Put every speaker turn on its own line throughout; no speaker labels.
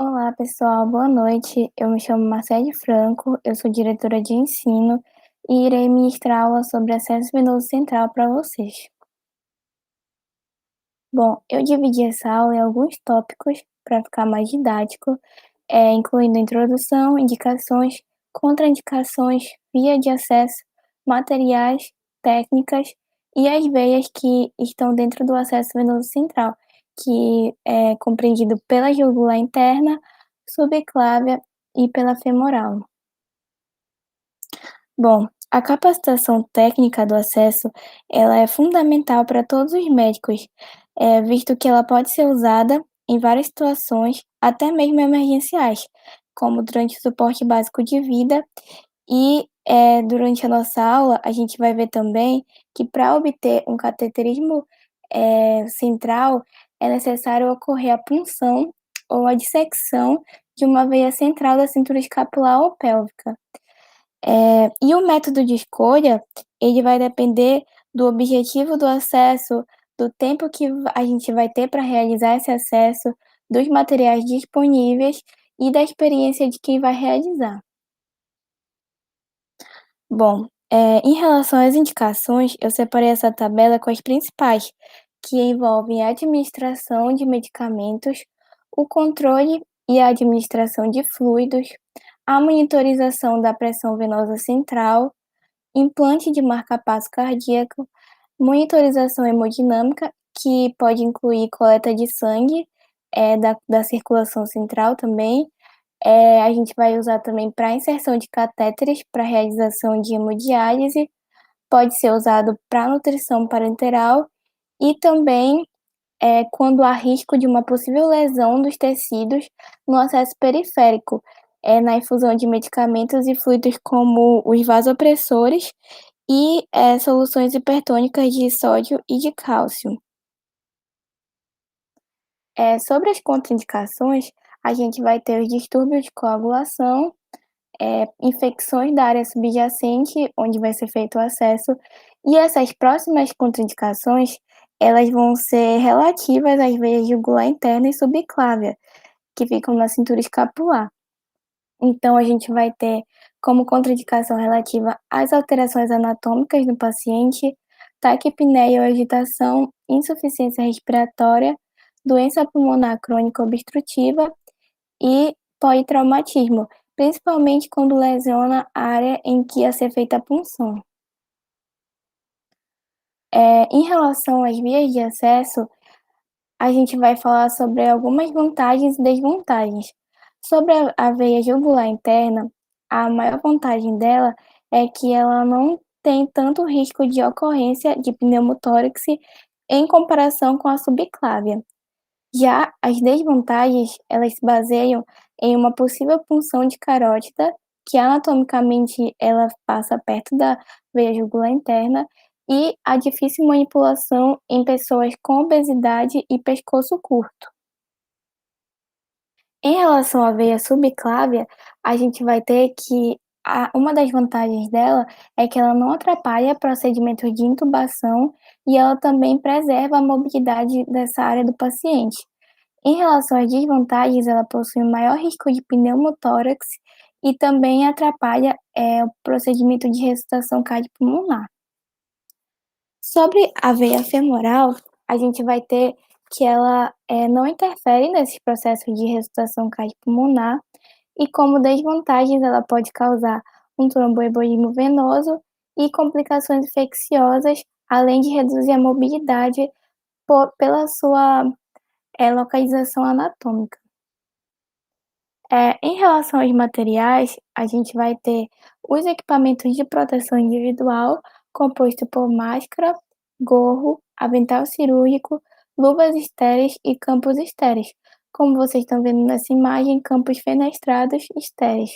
Olá, pessoal, boa noite. Eu me chamo Marcele Franco, eu sou diretora de ensino e irei ministrar aula sobre acesso venoso central para vocês. Bom, eu dividi essa aula em alguns tópicos para ficar mais didático, incluindo introdução, indicações, contraindicações, via de acesso, materiais, técnicas e as veias que estão dentro do acesso venoso central, que é compreendido pela jugular interna, subclávia e pela femoral. Bom, a capacitação técnica do acesso, ela é fundamental para todos os médicos, visto que ela pode ser usada em várias situações, até mesmo emergenciais, como durante o suporte básico de vida e, durante a nossa aula, a gente vai ver também que para obter um cateterismo, central, é necessário ocorrer a punção ou a dissecção de uma veia central da cintura escapular ou pélvica. E o método de escolha, ele vai depender do objetivo do acesso, do tempo que a gente vai ter para realizar esse acesso, dos materiais disponíveis e da experiência de quem vai realizar. Bom, em relação às indicações, eu separei essa tabela com as principais, que envolvem a administração de medicamentos, o controle e a administração de fluidos, a monitorização da pressão venosa central, implante de marca-passo cardíaco, monitorização hemodinâmica, que pode incluir coleta de sangue, da circulação central também. A gente vai usar também para inserção de catéteres para realização de hemodiálise, pode ser usado para nutrição parenteral e também, quando há risco de uma possível lesão dos tecidos no acesso periférico, na infusão de medicamentos e fluidos como os vasopressores e, soluções hipertônicas de sódio e de cálcio. Sobre as contraindicações, a gente vai ter os distúrbios de coagulação, infecções da área subjacente, onde vai ser feito o acesso, e essas próximas contraindicações, elas vão ser relativas às veias jugular interna e subclávia, que ficam na cintura escapular. Então, a gente vai ter como contraindicação relativa às alterações anatômicas no paciente, taquipneia ou agitação, insuficiência respiratória, doença pulmonar crônica obstrutiva e politraumatismo, principalmente quando lesiona a área em que ia ser feita a punção. Em relação às vias de acesso, a gente vai falar sobre algumas vantagens e desvantagens. Sobre a veia jugular interna, a maior vantagem dela é que ela não tem tanto risco de ocorrência de pneumotórax em comparação com a subclávia. Já as desvantagens, elas se baseiam em uma possível punção de carótida, que anatomicamente ela passa perto da veia jugular interna, e a difícil manipulação em pessoas com obesidade e pescoço curto. Em relação à veia subclávia, a gente vai ter que uma das vantagens dela é que ela não atrapalha procedimentos de intubação e ela também preserva a mobilidade dessa área do paciente. Em relação às desvantagens, ela possui um maior risco de pneumotórax e também atrapalha, o procedimento de ressuscitação cardiopulmonar. Sobre a veia femoral, a gente vai ter que ela, não interfere nesses processos de ressuscitação cardiopulmonar e como desvantagens ela pode causar um tromboembolismo venoso e complicações infecciosas, além de reduzir a mobilidade pela sua, localização anatômica. Em relação aos materiais, a gente vai ter os equipamentos de proteção individual, composto por máscara, gorro, avental cirúrgico, luvas estéreis e campos estéreis. Como vocês estão vendo nessa imagem, campos fenestrados estéreis.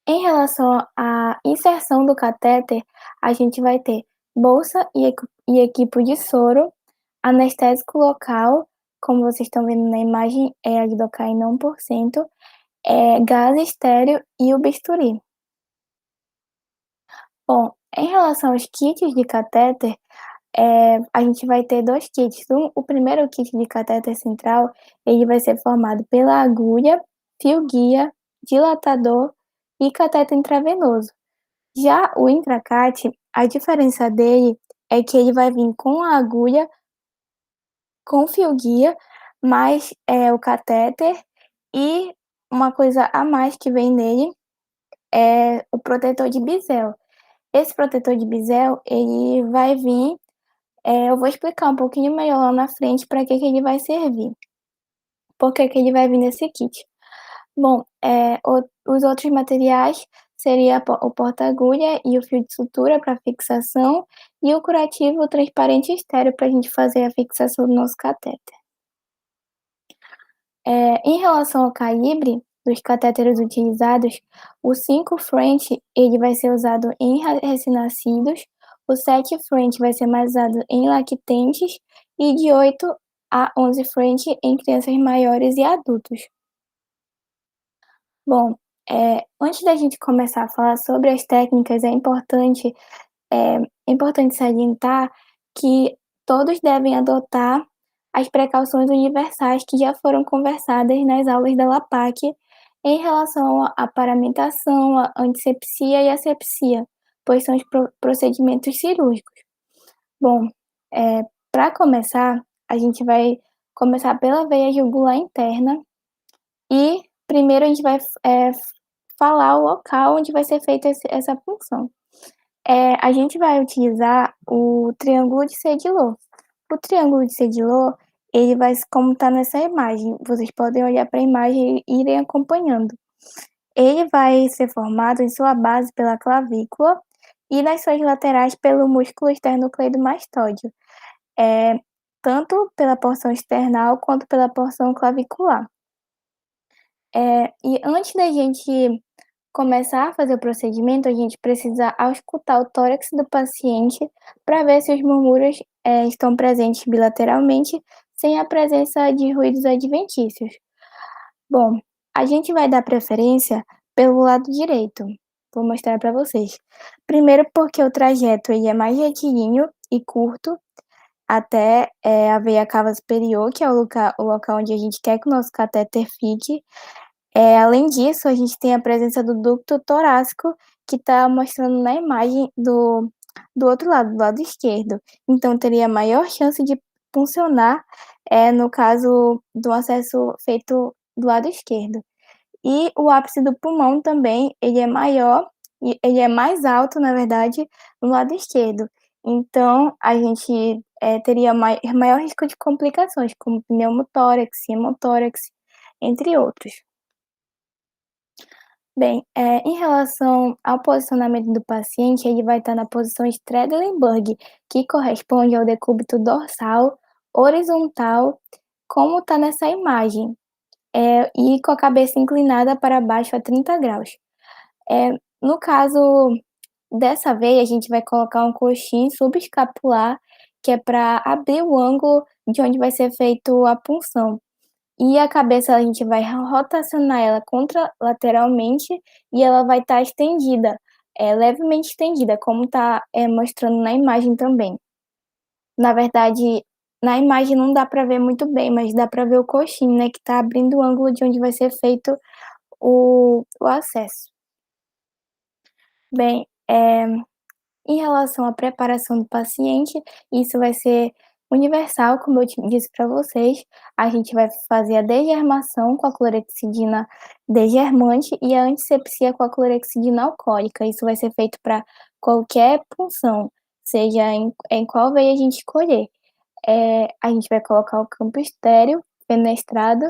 Em relação à inserção do catéter, a gente vai ter bolsa e equipo de soro, anestésico local, como vocês estão vendo na imagem, é a lidocaína 1%, gás estéreo e o bisturi. Bom, em relação aos kits de catéter, A gente vai ter 2 kits. O primeiro kit de catéter central, ele vai ser formado pela agulha, fio guia, dilatador e catéter intravenoso. Já o Intracat, a diferença dele é que ele vai vir com a agulha, com o fio guia, mais, o catéter e uma coisa a mais que vem nele é o protetor de bisel. Esse protetor de bisel, ele vai vir, eu vou explicar um pouquinho melhor lá na frente para que ele vai servir, por que ele vai vir nesse kit. Bom, os outros materiais seria o porta-agulha e o fio de sutura para fixação e o curativo transparente estéreo para a gente fazer a fixação do nosso catéter. Em relação ao calibre dos catéteres utilizados, o 5 French ele vai ser usado em recém-nascidos, o 7 French vai ser mais usado em lactentes e de 8 a 11 French em crianças maiores e adultos. Bom, antes da gente começar a falar sobre as técnicas, é importante salientar que todos devem adotar as precauções universais que já foram conversadas nas aulas da LAPAC em relação à paramentação, à antisepsia e asepsia, pois são os procedimentos cirúrgicos. Bom, para começar, a gente vai começar pela veia jugular interna e primeiro a gente vai falar o local onde vai ser feita essa punção. A gente vai utilizar o triângulo de Sedilot. O triângulo de Sedilot, ele vai como está nessa imagem, vocês podem olhar para a imagem e irem acompanhando. Ele vai ser formado em sua base pela clavícula e nas suas laterais pelo músculo esternocleidomastóide, tanto pela porção external quanto pela porção clavicular. E antes da gente começar a fazer o procedimento, a gente precisa auscultar o tórax do paciente para ver se os murmúrios, estão presentes bilateralmente, sem a presença de ruídos adventícios. Bom, a gente vai dar preferência pelo lado direito. Vou mostrar para vocês. Primeiro porque o trajeto ele é mais retilíneo e curto até, a veia cava superior, que é o local onde a gente quer que o nosso catéter fique. Além disso, a gente tem a presença do ducto torácico, que está mostrando na imagem do outro lado, do lado esquerdo. Então, teria maior chance de funcionar, no caso do acesso feito do lado esquerdo. E o ápice do pulmão também, ele é maior e ele é mais alto, na verdade, no lado esquerdo. Então, a gente, teria maior risco de complicações, como pneumotórax, hemotórax, entre outros. Bem, em relação ao posicionamento do paciente, ele vai estar na posição Stredelenburg, que corresponde ao decúbito dorsal, horizontal, como está nessa imagem, e com a cabeça inclinada para baixo a 30 graus. No caso dessa veia, a gente vai colocar um coxim subescapular, que é para abrir o ângulo de onde vai ser feito a punção. E a cabeça a gente vai rotacionar ela contralateralmente e ela vai estar estendida, levemente estendida, como está, mostrando na imagem também. Na verdade, na imagem não dá para ver muito bem, mas dá para ver o coxim, né, que está abrindo o ângulo de onde vai ser feito o acesso. Bem, em relação à preparação do paciente, isso vai ser universal, como eu disse para vocês. A gente vai fazer a degermação com a clorexidina degermante e a antisepsia com a clorexidina alcoólica. Isso vai ser feito para qualquer punção, seja em qual veia a gente escolher. A gente vai colocar o campo estéreo, fenestrado,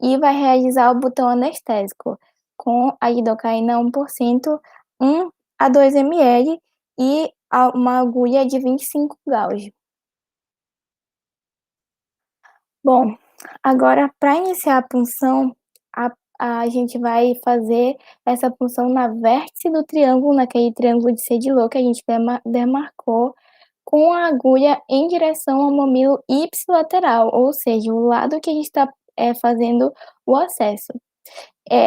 e vai realizar o botão anestésico com a lidocaína 1%, 1 a 2 ml e uma agulha de 25 gauge. Bom, agora para iniciar a punção, a gente vai fazer essa punção na vértice do triângulo, naquele triângulo de Sedilot que a gente demarcou, com a agulha em direção ao mamilo ipsilateral, ou seja, o lado que a gente está fazendo o acesso.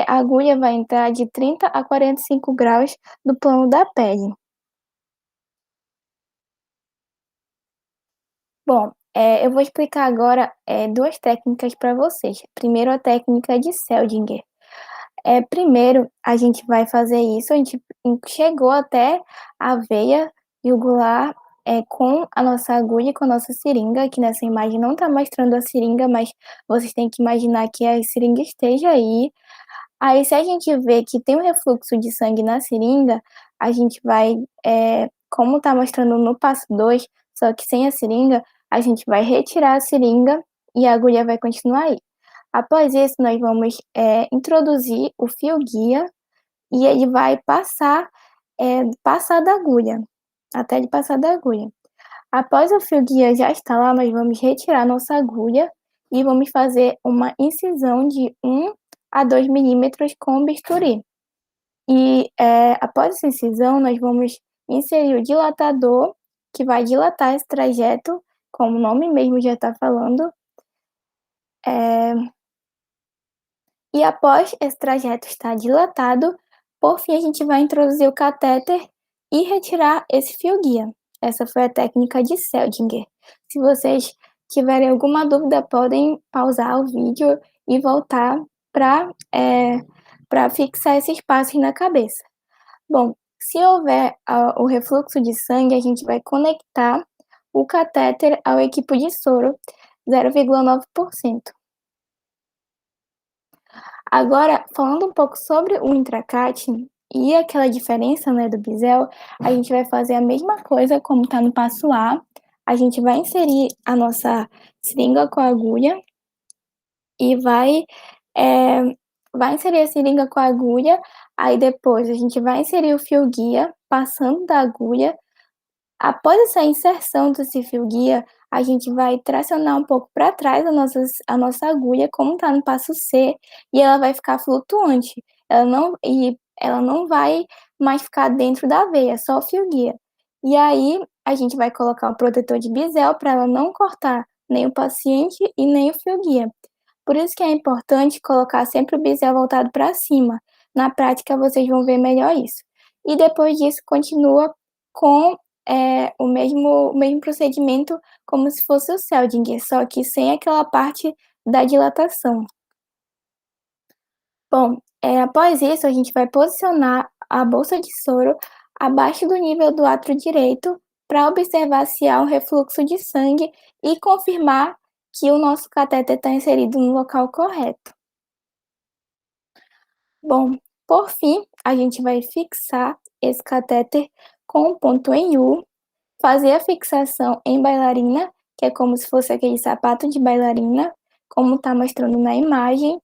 A agulha vai entrar de 30 a 45 graus do plano da pele. Bom, eu vou explicar agora, 2 técnicas para vocês. Primeiro a técnica de Seldinger. Primeiro a gente vai fazer isso, a gente chegou até a veia jugular, com a nossa agulha e com a nossa seringa. Aqui nessa imagem não está mostrando a seringa, mas vocês têm que imaginar que a seringa esteja aí. Aí se a gente vê que tem um refluxo de sangue na seringa, a gente vai, como está mostrando no passo 2, só que sem a seringa, a gente vai retirar a seringa e a agulha vai continuar aí. Após isso, nós vamos, introduzir o fio guia e ele vai passar da agulha, até ele passar da agulha. Após o fio guia já estar lá, nós vamos retirar nossa agulha e vamos fazer uma incisão de 1 a 2 milímetros com bisturi. E, após essa incisão, nós vamos inserir o dilatador, que vai dilatar esse trajeto, como o nome mesmo já está falando. E após esse trajeto estar dilatado, por fim, a gente vai introduzir o catéter e retirar esse fio guia. Essa foi a técnica de Seldinger. Se vocês tiverem alguma dúvida, podem pausar o vídeo e voltar para fixar esses passos na cabeça. Bom, se houver o refluxo de sangue, a gente vai conectar o catéter ao equipo de soro 0,9%. Agora, falando um pouco sobre o intracate e aquela diferença, né, do bisel, a gente vai fazer a mesma coisa como está no passo A. A gente vai inserir a nossa seringa com a agulha e vai inserir a seringa com a agulha, aí depois a gente vai inserir o fio guia passando da agulha. Após essa inserção desse fio guia, a gente vai tracionar um pouco para trás a nossa agulha, como está no passo C, e ela vai ficar flutuante. Ela não vai mais ficar dentro da veia, só o fio guia. E aí, a gente vai colocar o protetor de bisel para ela não cortar nem o paciente e nem o fio guia. Por isso que é importante colocar sempre o bisel voltado para cima. Na prática, vocês vão ver melhor isso. E depois disso, continua com o mesmo procedimento como se fosse o Seldinger, só que sem aquela parte da dilatação. Bom, após isso, a gente vai posicionar a bolsa de soro abaixo do nível do átrio direito para observar se há um refluxo de sangue e confirmar que o nosso catéter está inserido no local correto. Bom, por fim, a gente vai fixar esse catéter com um ponto em U, fazer a fixação em bailarina, que é como se fosse aquele sapato de bailarina, como está mostrando na imagem,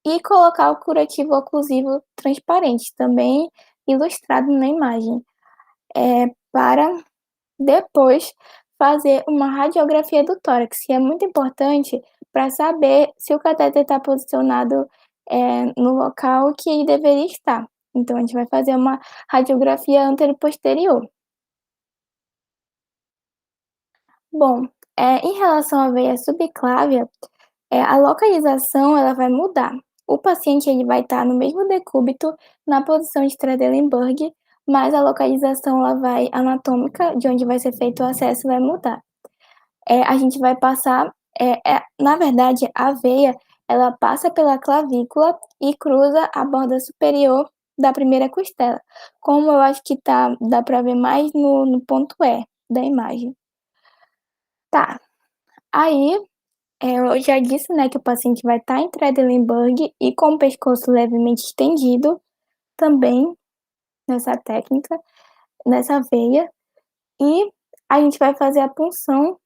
e colocar o curativo oclusivo transparente, também ilustrado na imagem, para depois fazer uma radiografia do tórax, que é muito importante para saber se o catéter está posicionado, no local que ele deveria estar. Então a gente vai fazer uma radiografia antero-posterior. Bom, em relação à veia subclávia, a localização ela vai mudar. O paciente ele vai estar no mesmo decúbito, na posição de Trendelenburg, mas a localização ela vai anatômica, de onde vai ser feito o acesso, vai mudar. A gente vai passar, na verdade, a veia ela passa pela clavícula e cruza a borda superior da primeira costela, como eu acho que dá para ver mais no ponto E da imagem. Tá, aí eu já disse, né, que o paciente vai estar em Trendelenburg e com o pescoço levemente estendido, também nessa técnica, nessa veia, e a gente vai fazer a punção,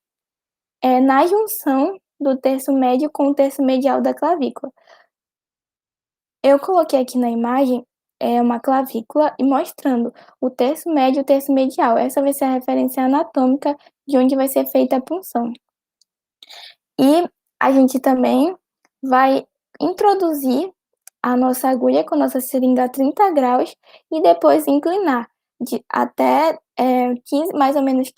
na junção do terço médio com o terço medial da clavícula. Eu coloquei aqui na imagem, uma clavícula e mostrando o terço médio e o terço medial. Essa vai ser a referência anatômica de onde vai ser feita a punção. E a gente também vai introduzir a nossa agulha com a nossa seringa a 30 graus e depois inclinar de até, 15 mais ou menos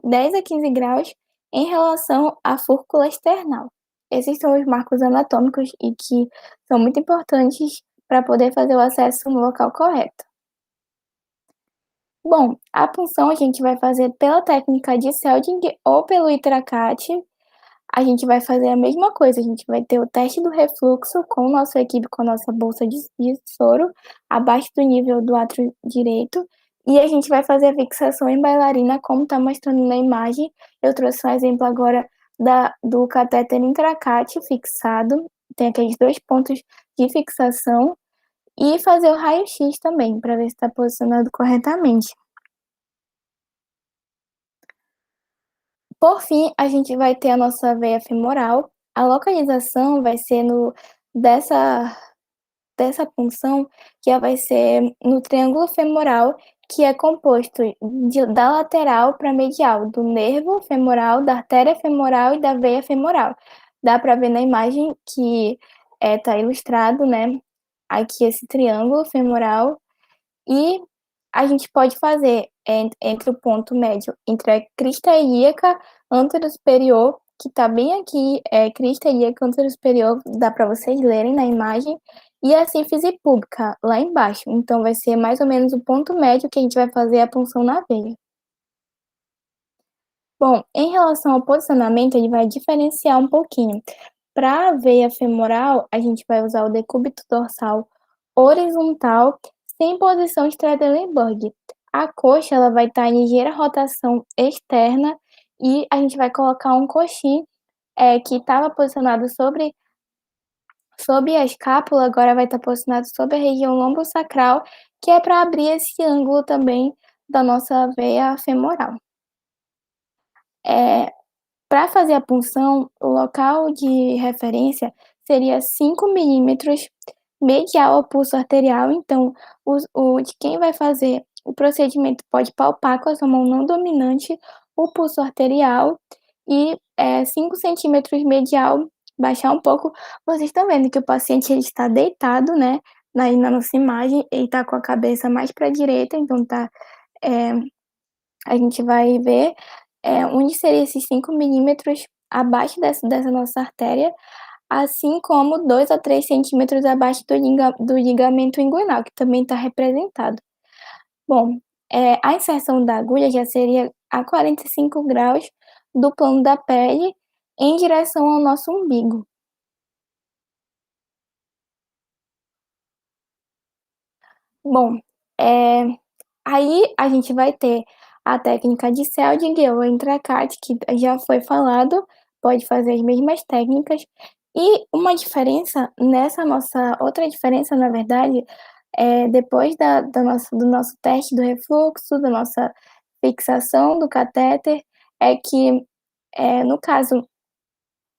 10 a 15 graus em relação à fúrcula external. Esses são os marcos anatômicos e que são muito importantes para poder fazer o acesso no local correto. Bom, a punção a gente vai fazer pela técnica de Seldig ou pelo Itracate. A gente vai fazer a mesma coisa, a gente vai ter o teste do refluxo com nossa equipe, com a nossa bolsa de soro, abaixo do nível do átrio direito, e a gente vai fazer a fixação em bailarina, como está mostrando na imagem. Eu trouxe um exemplo agora do catéter intracate fixado, tem aqueles 2 pontos de fixação, e fazer o raio-x também, para ver se está posicionado corretamente. Por fim, a gente vai ter a nossa veia femoral. A localização vai ser no dessa dessa punção, que ela vai ser no triângulo femoral, que é composto da lateral para medial, do nervo femoral, da artéria femoral e da veia femoral. Dá para ver na imagem que tá ilustrado, né, aqui esse triângulo femoral e a gente pode fazer entre o ponto médio, entre a crista ilíaca anterosuperior, que está bem aqui, crista ilíaca anterosuperior, dá para vocês lerem na imagem, e a sínfise púbica, lá embaixo. Então, vai ser mais ou menos o ponto médio que a gente vai fazer a punção na veia. Bom, em relação ao posicionamento, ele vai diferenciar um pouquinho. Para a veia femoral, a gente vai usar o decúbito dorsal horizontal, sem posição de Trendelenburg. A coxa ela vai estar em ligeira rotação externa e a gente vai colocar um coxim que estava posicionado sobre a escápula, agora vai estar posicionado sobre a região lombosacral, que é para abrir esse ângulo também da nossa veia femoral. É, Para fazer a punção, o local de referência seria 5 milímetros medial ao pulso arterial, então o de quem vai fazer o procedimento pode palpar com a sua mão não dominante o pulso arterial e 5 centímetros medial, baixar um pouco. Vocês estão vendo que o paciente ele está deitado, né, aí na nossa imagem, ele está com a cabeça mais para a direita, então tá, eh, a gente vai ver onde seria esses 5 milímetros abaixo dessa nossa artéria, assim como 2 a 3 centímetros abaixo do ligamento inguinal, que também está representado. Bom, a inserção da agulha já seria a 45 graus do plano da pele, em direção ao nosso umbigo. Bom, eh aí a gente vai ter a técnica de Seldig ou Intracate, que já foi falado, pode fazer as mesmas técnicas. E uma diferença nessa nossa outra diferença, na verdade, depois do nosso teste do refluxo, da nossa fixação do catéter, é que, no caso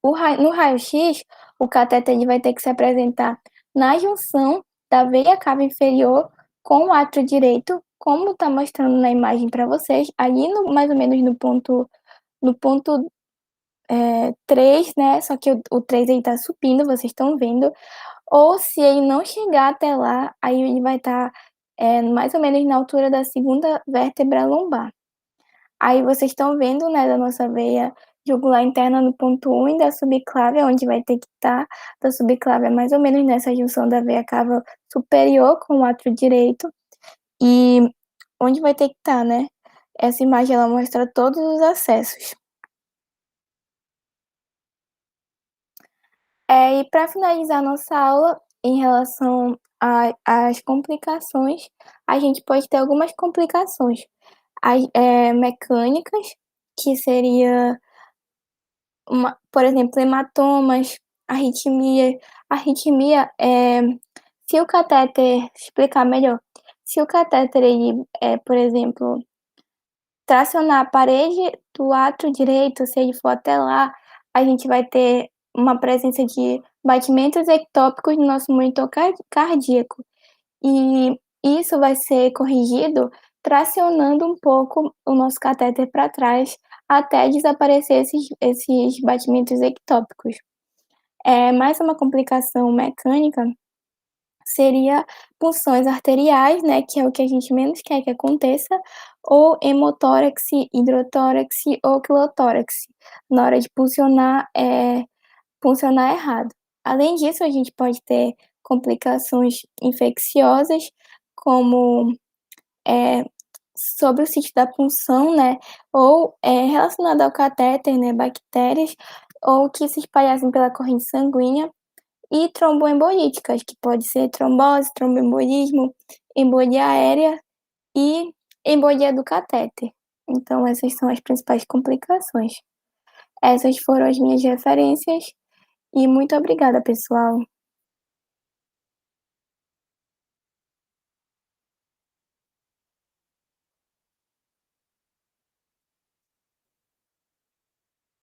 no raio-x, o cateter ele vai ter que se apresentar na junção da veia cava inferior com o átrio direito, como está mostrando na imagem para vocês, ali mais ou menos no ponto 3, né, só que o 3 ele tá subindo, vocês estão vendo, ou se ele não chegar até lá, aí ele vai estar, mais ou menos na altura da segunda vértebra lombar. Aí vocês estão vendo, né, da nossa veia jugular interna no ponto 1 e da subclávia, onde vai ter que estar, da subclávia mais ou menos nessa junção da veia cava superior com o átrio direito, e onde vai ter que estar, né. Essa imagem ela mostra todos os acessos. E para finalizar nossa aula, em relação às complicações, a gente pode ter algumas complicações, mecânicas, que seria por exemplo, hematomas, arritmia. Arritmia, se o catéter explicar melhor, se o catéter ele, por exemplo, tracionar a parede do átrio direito, se ele for até lá, a gente vai ter uma presença de batimentos ectópicos no nosso monitor cardíaco. E isso vai ser corrigido tracionando um pouco o nosso catéter para trás, até desaparecer esses batimentos ectópicos. Mais uma complicação mecânica seria punções arteriais, né, que é o que a gente menos quer que aconteça, ou hemotórax, hidrotórax ou quilotórax, na hora de puncionar errado. Além disso, a gente pode ter complicações infecciosas, como sobre o sítio da punção, né, ou, relacionado ao catéter, né, bactérias, ou que se espalhassem pela corrente sanguínea, e tromboembolíticas, que pode ser trombose, tromboembolismo, embolia aérea e embolia do catéter. Então essas são as principais complicações. Essas foram as minhas referências e muito obrigada, pessoal.